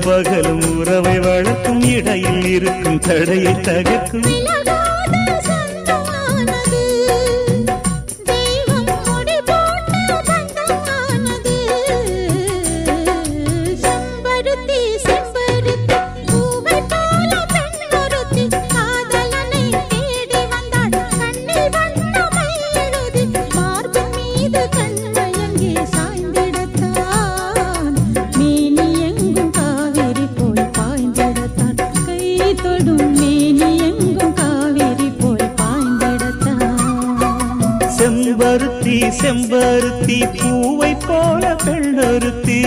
பகலும் உறவை வளர்க்கும் இடையில் இருக்கும் தடையை தகர்க்கும் செம்பருத்தி செம்பருத்தி பூவை போல பெண்ணொருத்தி